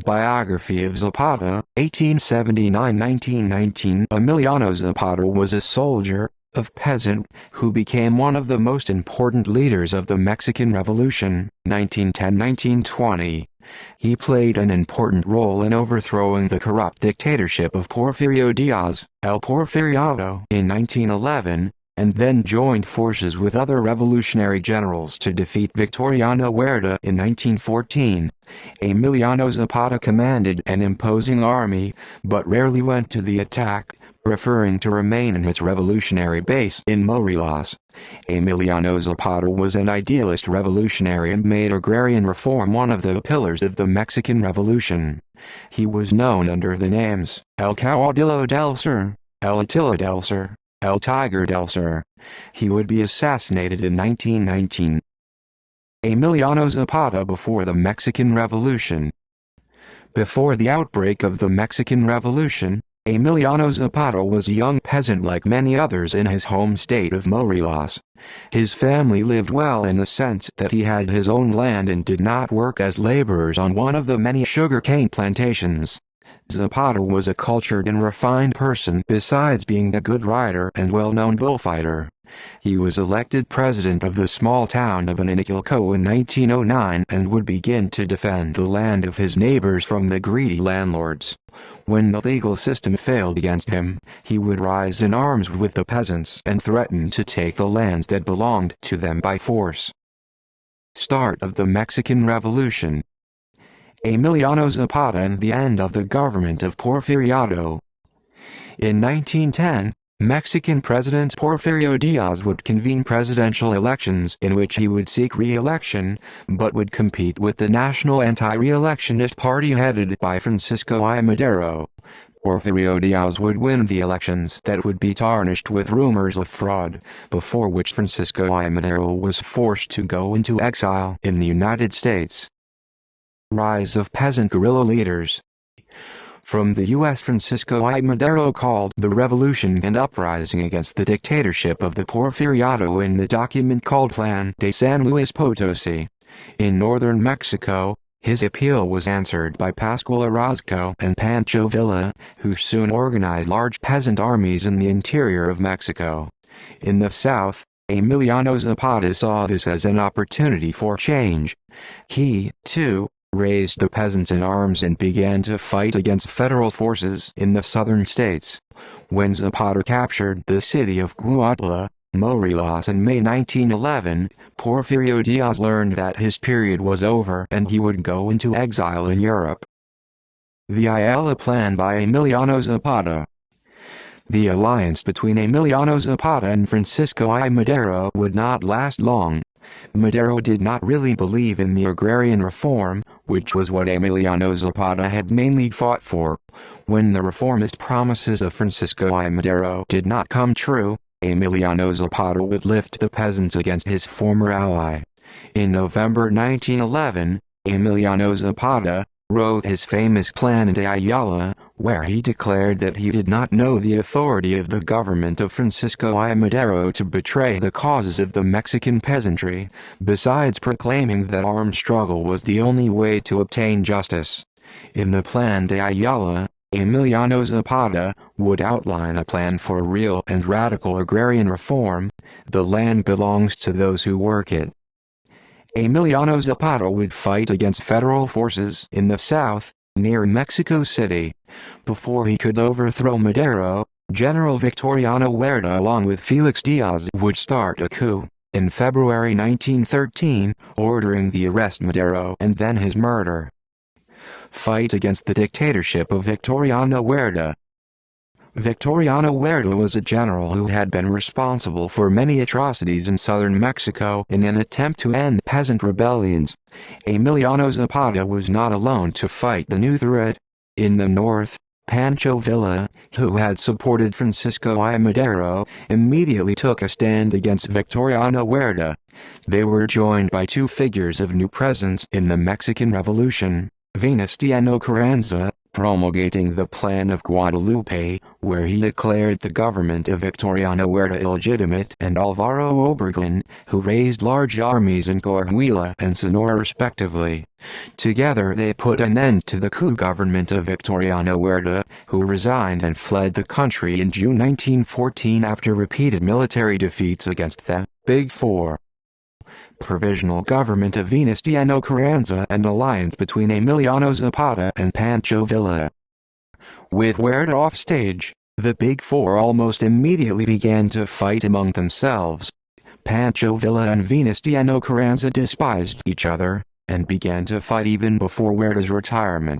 Biography of Zapata, 1879–1919. Emiliano Zapata was a soldier, of peasant, who became one of the most important leaders of the Mexican Revolution, 1910–1920. He played an important role in overthrowing the corrupt dictatorship of Porfirio Diaz, El Porfiriato, in 1911, and then joined forces with other revolutionary generals to defeat Victoriano Huerta in 1914. Emiliano Zapata commanded an imposing army, but rarely went to the attack, preferring to remain in its revolutionary base in Morelos. Emiliano Zapata was an idealist revolutionary and made agrarian reform one of the pillars of the Mexican Revolution. He was known under the names El Caudillo del Sur, El Attila del Sur, El Tiger del Sur. He would be assassinated in 1919. Emiliano Zapata before the Mexican Revolution. Before the outbreak of the Mexican Revolution, Emiliano Zapata was a young peasant like many others in his home state of Morelos. His family lived well in the sense that he had his own land and did not work as laborers on one of the many sugarcane plantations. Zapata was a cultured and refined person besides being a good rider and well-known bullfighter. He was elected president of the small town of Aniquilco in 1909 and would begin to defend the land of his neighbors from the greedy landlords. When the legal system failed against him, he would rise in arms with the peasants and threaten to take the lands that belonged to them by force. Start of the Mexican Revolution. Emiliano Zapata and the end of the government of Porfiriato. In 1910, Mexican President Porfirio Diaz would convene presidential elections in which he would seek re-election, but would compete with the National Anti-Re-electionist Party headed by Francisco I. Madero. Porfirio Diaz would win the elections that would be tarnished with rumors of fraud, before which Francisco I. Madero was forced to go into exile in the United States. Rise of peasant guerrilla leaders. From the U.S. Francisco I. Madero called the revolution and uprising against the dictatorship of the Porfiriato in the document called Plan de San Luis Potosi. In northern Mexico, his appeal was answered by Pascual Orozco and Pancho Villa, who soon organized large peasant armies in the interior of Mexico. In the south, Emiliano Zapata saw this as an opportunity for change. He, too, raised the peasants in arms and began to fight against federal forces in the southern states. When Zapata captured the city of Cuautla, Morelos in May 1911, Porfirio Diaz learned that his period was over and he would go into exile in Europe. The Ayala Plan by Emiliano Zapata. The alliance between Emiliano Zapata and Francisco I. Madero would not last long. Madero did not really believe in the agrarian reform, which was what Emiliano Zapata had mainly fought for. When the reformist promises of Francisco I. Madero did not come true, Emiliano Zapata would lift the peasants against his former ally. In November 1911, Emiliano Zapata wrote his famous Plan de Ayala, where he declared that he did not know the authority of the government of Francisco I. Madero to betray the causes of the Mexican peasantry, besides proclaiming that armed struggle was the only way to obtain justice. In the Plan de Ayala, Emiliano Zapata would outline a plan for real and radical agrarian reform. The land belongs to those who work it. Emiliano Zapata would fight against federal forces in the south, near Mexico City. Before he could overthrow Madero, General Victoriano Huerta along with Felix Diaz would start a coup in February 1913, ordering the arrest of Madero and then his murder. Fight against the dictatorship of Victoriano Huerta. Victoriano Huerta was a general who had been responsible for many atrocities in southern Mexico in an attempt to end peasant rebellions. Emiliano Zapata was not alone to fight the new threat. In the north, Pancho Villa, who had supported Francisco I. Madero, immediately took a stand against Victoriano Huerta. They were joined by two figures of new presence in the Mexican Revolution: Venustiano Carranza, promulgating the Plan of Guadalupe, where he declared the government of Victoriano Huerta illegitimate, and Álvaro Obregón, who raised large armies in Coahuila and Sonora respectively. Together they put an end to the coup government of Victoriano Huerta, who resigned and fled the country in June 1914 after repeated military defeats against the Big Four. Provisional government of Venustiano Carranza, an alliance between Emiliano Zapata and Pancho Villa. With Huerta off stage, the Big Four almost immediately began to fight among themselves. Pancho Villa and Venustiano Carranza despised each other, and began to fight even before Huerta's retirement.